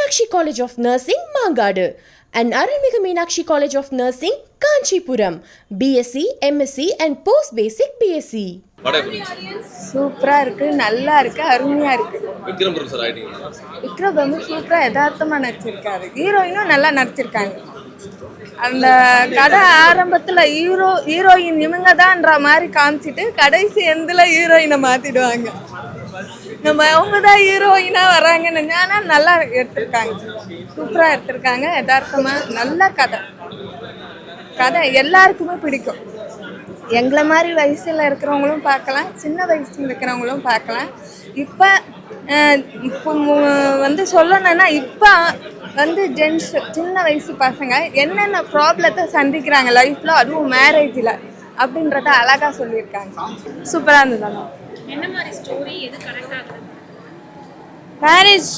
Meenakshi College of Nursing, Mangadu, and Arulmigu Meenakshi College of Nursing, Kanchipuram, BSc, MSc and Post Basic BSc. சூப்பரா இருக்கு, நல்லா இருக்கு, அருமையா இருக்கு. விக்ரம் பிரபு சார் ஆயிட்டீங்க. விக்ரம் பிரபு சூப்பரா யதார்த்தமா நடிச்சிருக்காரு. ஹீரோயினும் நல்லா நடிச்சிருக்காங்க. அந்த கதை ஆரம்பத்துல ஹீரோயின் இவங்க தான்ன்ற மாதிரி காமிச்சிட்டு கடைசி எந்தில் ஹீரோயினை மாத்திடுவாங்க. நம்ம அவங்க தான் ஹீரோயினா வராங்கன்னு ஆனா நல்லா எடுத்திருக்காங்க, சூப்பரா எடுத்திருக்காங்க. யதார்த்தமா நல்ல கதை எல்லாருக்குமே பிடிக்கும். எங்களை மாதிரி வயசில் இருக்கிறவங்களும் பார்க்கலாம், சின்ன வயசில் இருக்கிறவங்களும் பார்க்கலாம். இப்போ வந்து சொல்லணும்னா இப்போ வந்து ஜென்ஸ் சின்ன வயசு பசங்க என்னென்ன ப்ராப்ளத்தை சந்திக்கிறாங்க லைஃப்பில், அதுவும் மேரேஜில் அப்படின்றத அழகாக சொல்லியிருக்காங்க. சூப்பராக இருந்தது. என்ன மாதிரி ஸ்டோரி, எது கனெக்ட் ஆகுது? மேரேஜ்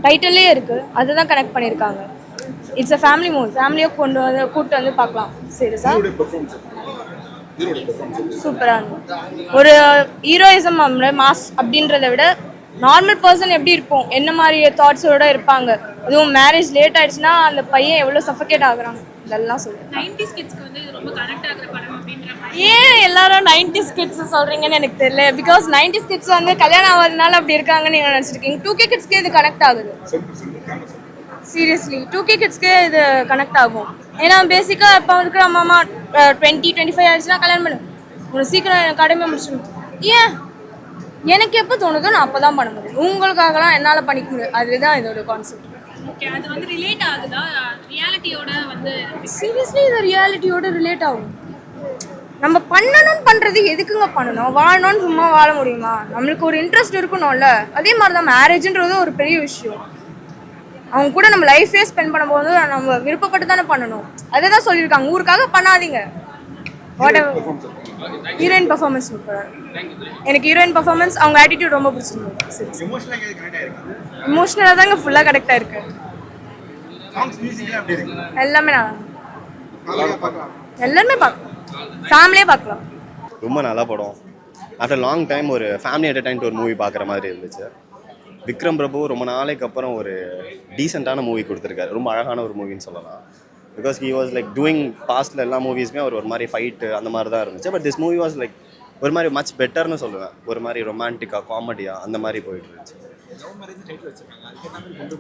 டைட்டிலே இருக்குது, அதுதான் கனெக்ட் பண்ணியிருக்காங்க. இட்ஸ் அ ஃபேமிலி மூவி, ஃபேமிலியை கூப்பிட்டு வந்து பார்க்கலாம். சரி சார், சூப்பராக இருந்தது. ஒரு ஹீரோயிசம் மாஸ் அப்படின்றத விட நார்மல் பர்சன் எப்படி இருப்போம், என்ன மாதிரி தாட்ஸோட இருப்பாங்க, அதுவும் மேரேஜ் லேட் ஆயிடுச்சுன்னா அந்த பையன் எவ்வளோ சஃபகேட் ஆகுறாங்க, இதெல்லாம் சொல்லுவேன். 90s கிட்ஸ்க்கு வந்து இது ரொம்ப கனெக்ட் ஆகுற படம் அப்படின்ற மாதிரி. ஏன் எல்லாரும் 90s கிட்ஸ் சொல்றீங்கன்னு எனக்கு தெரியல. பிகாஸ் 90s கிட்ஸ் வந்து கல்யாணம் ஆகாதனால அப்படி இருக்காங்கன்னு நீங்கள் நினச்சிருக்கீங்க. 2K கிட்ஸ்க்கே இது கனெக்ட் ஆகுது. சீரியஸ்லி 2K கிட்ஸ்க்கே இது கனெக்ட் ஆகும். ஏன்னா பேசிக்காக இப்போ இருக்கிற அம்மா 20-25 ஆயிடுச்சுன்னா கல்யாணம் பண்ணு, ஒரு சீக்கிரம் கடமை முடிச்சிடணும். ஏன் எனக்கு எப்போ தோணுதோ நான் அப்போ தான் பண்ண முடியும், உங்களுக்காகலாம் என்னால் பண்ணிக்க முடியும். அதுதான் இதோட கான்செப்ட். ஓகே, அது வந்து ரிலேட் ஆகுதா ரியாலிட்டியோட? வந்து சீரியஸ்லி இது ரியாலிட்டியோட ரிலேட் ஆகும். நம்ம பண்ணணும்னு பண்ணுறது எதுக்குங்க பண்ணணும்? வாழணும்னு சும்மா வாழ முடியுமா? நம்மளுக்கு ஒரு இன்ட்ரெஸ்ட் இருக்கணும்ல. அதே மாதிரி தான் மேரேஜ்ன்றது ஒரு பெரிய விஷயம். அவங்க கூட நம்ம லைஃபே ஸ்பெண்ட் பண்ணும்போது நம்ம விருப்பப்பட்டு தானே பண்ணணும். அதை தான் சொல்லியிருக்காங்க, ஊருக்காக பண்ணாதீங்க. ஹீரோயின் பர்ஃபார்மன்ஸ் சூப்பராக. எனக்கு ஹீரோயின் பர்ஃபார்மன்ஸ், அவங்க ஆட்டிடியூட் ரொம்ப பிடிச்சிருந்தது. இமோஷனலாக தாங்க ஃபுல்லாக கனெக்ட் ஆயிருக்கு. எல்லாமே எல்லாருமே பார்க்கலாம், ஃபேமிலியே பார்க்கலாம். ரொம்ப நல்ல படம். ஆஃப்டர் லாங் டைம் ஒரு ஃபேமிலி என்டர்டைன்மெண்ட் ஒரு மூவி பார்க்குற மாதிரி இருந்துச்சு. விக்ரம் பிரபு ரொம்ப நாளைக்கு அப்புறம் ஒரு டீசெண்டான மூவி கொடுத்துருக்காரு. ரொம்ப அழகான ஒரு மூவின்னு சொல்லலாம். Because he was like doing பாஸ்டில் எல்லா மூவிஸுமே ஒரு மாதிரி ஃபைட்டு அந்த மாதிரி தான் இருந்துச்சு. But this movie was like ஒரு மாதிரி மச் பெட்டர்னு சொல்லுவேன். ஒரு மாதிரி ரொமான்டிக்காக காமெடியாக அந்த மாதிரி போயிட்டு இருந்துச்சு.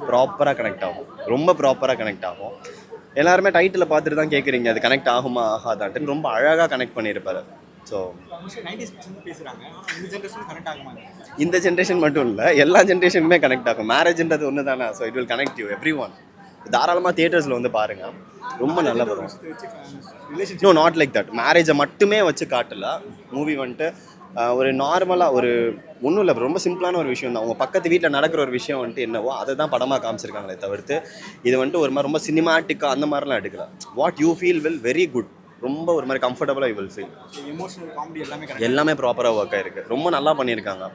ப்ராப்பராக கனெக்ட் ஆகும், ரொம்ப ப்ராப்பராக கனெக்ட் ஆகும். எல்லாருமே டைட்டில் பார்த்துட்டு தான் கேட்குறீங்க அது கனெக்ட் ஆகுமா ஆகாதான்ட்டுன்னு. ரொம்ப அழகாக கனெக்ட் பண்ணியிருப்பாரு. ஸோ இந்த ஜென்ரேஷன் மட்டும் இல்லை, எல்லா ஜென்ரேஷனுமே கனெக்ட் ஆகும். மேரேஜ்ன்றது ஒன்று தானே. So it will connect you everyone. தாராளமாக தியேட்டர்ஸில் வந்து பாருங்கள், ரொம்ப நல்ல படம். No, not like that. மேரேஜை மட்டுமே வச்சு காட்டல மூவி. வந்துட்டு ஒரு நார்மலாக ஒரு ஒன்றும் இல்லை, ரொம்ப சிம்பிளான ஒரு விஷயம் தான். அவங்க பக்கத்து வீட்டில் நடக்கிற ஒரு விஷயம் வந்துட்டு என்னவோ அதை தான் படமாக காமிச்சிருக்காங்களே தவிர்த்து இது வந்துட்டு ஒரு மாதிரி ரொம்ப சினிமாட்டிக்காக அந்த மாதிரிலாம் எடுக்கல. What you feel will very good. ரொம்ப ஒரு மாதிரி கம்ஃபர்டபுளாக you will feel. Emotional comedy எல்லாமே ப்ராப்பராக ஒர்க் ஆகிருக்கு. ரொம்ப நல்லா பண்ணியிருக்காங்க.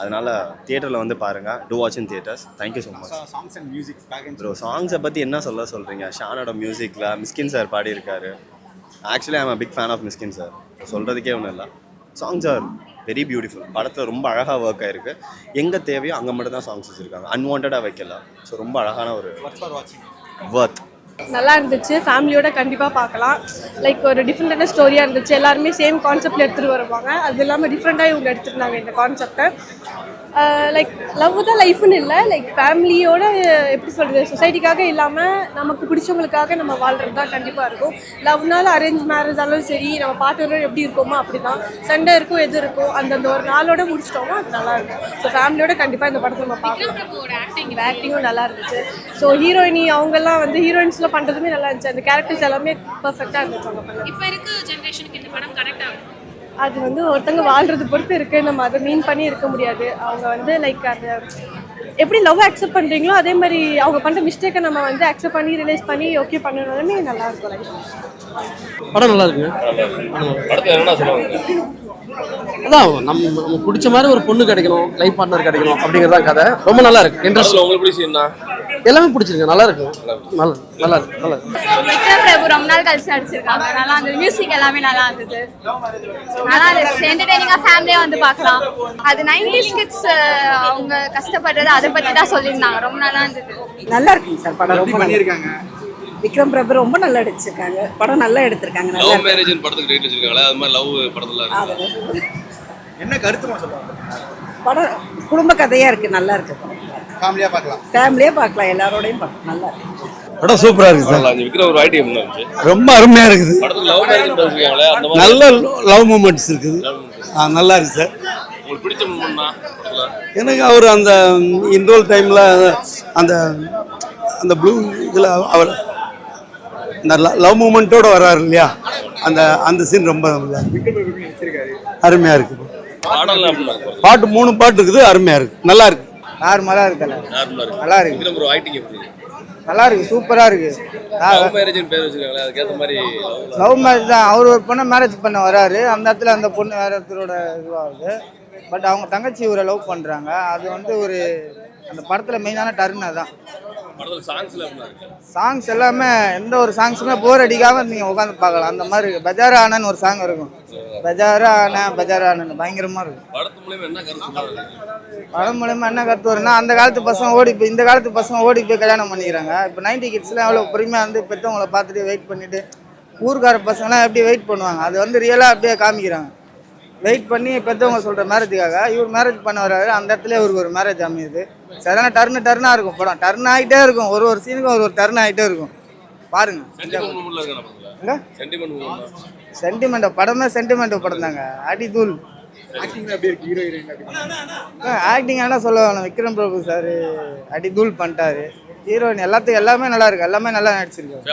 அதனால் தியேட்டரில் வந்து பாருங்கள். To watch in theatres. Thank you so much. Songs and music bro, சாங்ஸை பற்றி என்ன சொல்கிறீங்க? ஷானோட மியூசிக்கில் மிஸ்கின் சார் பாடியிருக்காரு. Actually I am big fan of Mysskin sir. சொல்கிறதுக்கே ஒன்றும் இல்லை. Songs are very beautiful. படத்தில் ரொம்ப அழகாக ஒர்க் ஆகிருக்கு. எங்கே தேவையோ அங்கே மட்டும் தான் சாங்ஸ் வச்சுருக்காங்க, அன்வான்டாக வைக்கல. ஸோ ரொம்ப அழகான ஒரு ஒர்த். நல்லா இருந்துச்சு, ஃபேமிலியோட கண்டிப்பாக பார்க்கலாம். லைக் ஒரு டிஃப்ரெண்டான ஸ்டோரியாக இருந்துச்சு. எல்லாருமே சேம் கான்செப்டில் எடுத்துகிட்டு வருவாங்க. அது இல்லாமல் டிஃப்ரெண்ட்டாக இவங்க எடுத்துருந்தாங்க இந்த கான்செப்டை. லைக் லவ் தான் லைஃப்னு இல்லை, லைக் ஃபேமிலியோட எப்படி சொல்கிறது, சொசைட்டிக்காக இல்லாமல் நமக்கு பிடிச்சவங்களுக்காக நம்ம வாழ்கிறது தான் கண்டிப்பாக இருக்கும். லவ்னால அரேஞ்ச் மேரேஜாலும் சரி, நம்ம பார்ட்னரும் எப்படி இருக்கோமோ அப்படி தான். சண்டை இருக்கும், எது இருக்கும், அந்தந்த ஒரு நாளோட முடிச்சிட்டோமோ அது நல்லாயிருக்கும். ஸோ ஃபேமிலியோட கண்டிப்பாக இந்த படத்தை நம்ம பார்க்கலாம். ஆக்டிங்கும் நல்லா இருந்துச்சு. ஸோ ஹீரோயினி அவங்கெல்லாம் வந்து ஹீரோயின்ஸ்லாம் பண்ணுறதுமே நல்லா இருந்துச்சு. அந்த கேரக்டர்ஸ் எல்லாமே பர்ஃபெக்டாக இருந்துச்சு அவங்க பண்ண. இப்போ இருக்க ஜென்ரேஷனுக்கு இந்த படம் கனெக்ட் ஆகும். அது வந்து ஒருத்தங்க வாழ்றது பொறுத்து இருக்குது, நம்ம அதை மீன் பண்ணி இருக்க முடியாது. அவங்க வந்து லைக் அந்த எப்படி லவ் அக்செப்ட் பண்ணுறீங்களோ அதே மாதிரி அவங்க பண்ணுற மிஸ்டேக்கை நம்ம வந்து அக்செப்ட் பண்ணி ரிலைஸ் பண்ணி ஓகே பண்ணணுமே நல்லா இருக்கும் லைஃப். படம் நல்லா இருக்கு. அதான் நம்ம பிடிச்ச மாதிரி ஒரு பொண்ணு கிடைக்கணும், லைஃப் பார்ட்னர் கிடைக்கணும் அப்படிங்கிறதான் கதை. ரொம்ப நல்லா இருக்கு, இன்ட்ரெஸ்ட். உங்களுக்கு பிடிச்சிருந்தா எல்லாமே பிடிச்சிருக்கு, நல்லா இருக்கு, நல்லா இருக்கு. விக்ரம் பிரபு ரொம்ப நாள் கழிச்சு நடிச்சிருக்காங்க, நல்லா இருந்தது. மியூசிக் எல்லாமே நல்லா இருந்தது, நல்லா இருந்துச்சு. என்டர்டெய்னிங்கா ஃபேமிலியா வந்து பார்க்கலாம். அது 90s கிட்ஸ் அவங்க கஷ்டப்படுறது அதை பத்தி தான் சொல்லியிருந்தாங்க. ரொம்ப நல்லா இருந்தது. நல்லா இருக்குங்க சார் படம். ரொம்ப பண்ணியிருக்காங்க. விக்ரம் பிரபு ரொம்ப நல்லா நடிச்சிருக்காங்க. படம் நல்லா எடுத்திருக்காங்க. நல்லா லவ் மேரேஜ்னு படத்துக்கு ரேட் வச்சிருக்காங்களே, அது மாதிரி லவ் படத்துல இருக்கு. என்ன கருத்துமா சொல்லுவாங்க? படம் குடும்ப கதையா இருக்கு, நல்லா இருக்கு. ஃபேமிலியா பார்க்கலாம். ஃபேமிலியா பார்க்கலாம், எல்லாரோடையும் பார்க்கலாம். நல்லா இருக்கு. படம் சூப்பரா இருக்கு சார். விக்ரம் ஒரு ஐடியா இருந்துச்சு, ரொம்ப அருமையா இருக்குது. படத்துக்கு லவ் மேரேஜ் வச்சிருக்காங்களே, அந்த மாதிரி நல்ல லவ் மூமெண்ட்ஸ் இருக்குது. நல்லா இருக்கு சார். உங்களுக்கு பிடிச்ச மூமெண்ட்னா எனக்கு அவர் அந்த இன்டோல் டைம்ல அந்த அந்த ப்ளூ இதில் அவர் இந்த லவ் மூமெண்ட்டோட வர்றாரு இல்லையா, அந்த சீன் ரொம்ப அருமையா இருக்கு. பாட்டு 3 பாட்டு இருக்குது, அருமையா இருக்கு, நல்லா இருக்கு. நார்மலா இருக்குல்ல, நல்லா இருக்கு. விக்ரம் ஒரு ஐட்டிங் எப்படி நல்லா இருக்கு, சூப்பரா இருக்கு. லவ் மேரேஜ்னு பேர் வச்சிருக்காங்களே, அதுக்கேற்ற மாதிரி லவ் மேரேஜ் தான். அவர் ஒரு பொண்ணை மேரேஜ் பண்ண வராரு, அந்த இடத்துல அந்த பொண்ணு வேற ஒருத்தரோட இதுவாகுது. பட் அவங்க தங்கச்சி இவரை லவ் பண்றாங்க. அது வந்து ஒரு அந்த படத்துல மெயினான டர்ன் அதான். படத்துல சாங்ஸ்ல எப்படி இருக்கு? சாங்ஸ் எல்லாமே எந்த ஒரு சாங்ஸுமே போர் அடிக்காம நீங்க உட்காந்து பார்க்கலாம். அந்த மாதிரி இருக்கு. பஜார ஆனன்னு ஒரு சாங் இருக்கும், பஜார ஆனன்னு பயங்கரமா இருக்கும். படத்து மூலமா என்ன கருத்து சொல்றாங்க? படம் மூலமா என்ன கருத்து வரும்னா, அந்த காலத்து பசங்க ஓடி போய் இந்த காலத்து பசங்க ஓடி போய் கல்யாணம் பண்ணிக்கிறாங்க. இப்போ 90 கிட்ஸ்லாம் எவ்வளோ பொறுமையாக வந்து பெற்றவங்களை பார்த்துட்டு வெயிட் பண்ணிட்டு, ஊருக்கார பசங்களாம் எப்படி வெயிட் பண்ணுவாங்க, அது வந்து ரியலாக அப்படியே காமிக்கிறாங்க. வெயிட் பண்ணி பெற்றவங்க சொல்கிற மேரேஜுக்காக இவர் மேரேஜ் பண்ண வர்றாரு. அந்த இடத்துல இவருக்கு ஒரு மேரேஜ் அமையுது. சரியான டர்னாக இருக்கும் படம். டர்ன் ஆகிட்டே இருக்கும், ஒரு சீனுக்கும் ஒரு டர்ன் ஆகிட்டே இருக்கும். பாருங்க. சென்டிமெண்ட் படமே சென்டிமெண்ட் படம் தாங்க. அடிதூள் ஆக்டிங் என்ன சொல்ல வேணும். விக்ரம் பிரபு சார் அடிதூள் பண்ணிட்டாரு. ஹீரோயின் எல்லாமே நல்லா இருக்கு, எல்லாமே நல்லா நடிச்சிருக்காரு.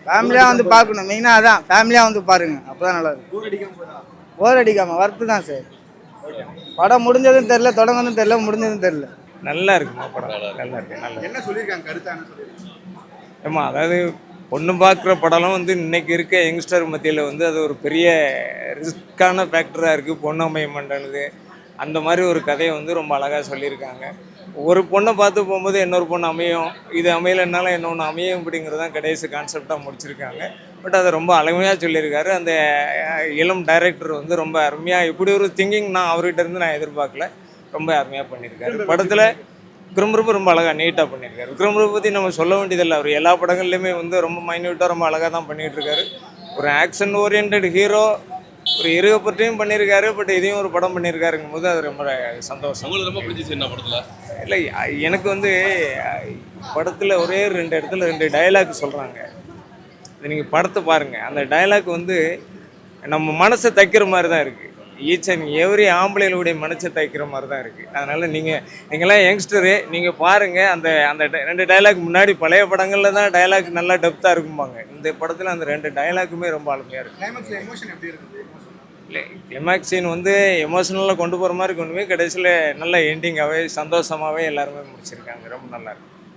ஃபேமிலியாக வந்து பார்க்கணும், மெயினாக அதான். ஃபேமிலியாக வந்து பாருங்க, அப்போதான் நல்லா இருக்கும். போர் அடிக்காம வர்த்து தான் சார். படம் முடிஞ்சதும் தெரியல, தொடங்கதும் தெரியல, முடிஞ்சதும் தெரியல. நல்லா இருக்குமா படம், நல்லா இருக்கு. நல்லா என்ன சொல்லியிருக்காங்க ஆமாம், அதாவது பொண்ணு பார்க்குற படம்லாம் வந்து இன்னைக்கு இருக்க யங்ஸ்டர் மத்தியில் வந்து அது ஒரு பெரிய ரிஸ்க்கான ஃபேக்டராக இருக்குது. பொண்ணு அமைய மாட்டேனுது, அந்த மாதிரி ஒரு கதையை வந்து ரொம்ப அழகாக சொல்லியிருக்காங்க. ஒரு பொண்ணை பார்த்து போகும்போது இன்னொரு பொண்ணு அமையும், இது அமையலைன்னாலும் இன்னொன்று அமையும், அப்படிங்கிறது தான் கடைசி கான்செப்டாக முடிச்சிருக்காங்க. பட் அதை ரொம்ப அருமையாக சொல்லியிருக்காரு. அந்த இளம் டைரக்டர் வந்து ரொம்ப அருமையாக, இப்படி ஒரு திங்கிங் நான் அவர்கிட்ட இருந்து நான் எதிர்பார்க்கல, ரொம்ப அருமையாக பண்ணியிருக்காரு. படத்தில் விக்ரம் பிரபு ரொம்ப அழகாக நீட்டாக பண்ணியிருக்காரு. விக்ரம் பிரபு பற்றி நம்ம சொல்ல வேண்டியதில்லை, அவர் எல்லா படங்கள்லையுமே வந்து ரொம்ப மைன்யூட்டாக ரொம்ப அழகாக தான் பண்ணிகிட்ருக்காரு. ஒரு ஆக்ஷன் ஓரியன்ட் ஹீரோ, ஒரு இருகப்பட்டையும் பண்ணியிருக்காரு. பட் இதையும் ஒரு படம் பண்ணியிருக்காருங்கும் போது அது ரொம்ப சந்தோஷம். உங்களுக்கு ரொம்ப பிடிச்சிச்சு என்ன படத்தில்? இல்லை, எனக்கு வந்து படத்தில் ஒரே 2 இடத்துல 2 டயலாக் சொல்கிறாங்க. இது நீங்கள் படத்தை பாருங்கள், அந்த டயலாக் வந்து நம்ம மனசை தைக்கிற மாதிரி தான் இருக்குது. ஈச் அண்ட் எவ்ரி ஆம்பளைகளுடைய மனசை தைக்கிற மாதிரி தான் இருக்குது. அதனால் நீங்களாம் யங்ஸ்டரு, நீங்கள் பாருங்கள். அந்த 2 டயலாக் முன்னாடி பழைய படங்களில் தான் டயலாக் நல்லா டெப்த்தாக இருக்கும்பாங்க. இந்த படத்தில் அந்த 2 டயலாக்குமே ரொம்ப அருமையாக இருக்குது. இல்லை, கிளைமேக்ஸ் சீன் வந்து எமோஷனலாக கொண்டு போகிற மாதிரி கொண்டு போய் கடைசியில் நல்ல எண்டிங்காகவே சந்தோஷமாகவே எல்லாருமே முடிச்சிருக்காங்க. ரொம்ப நல்லா இருக்கு.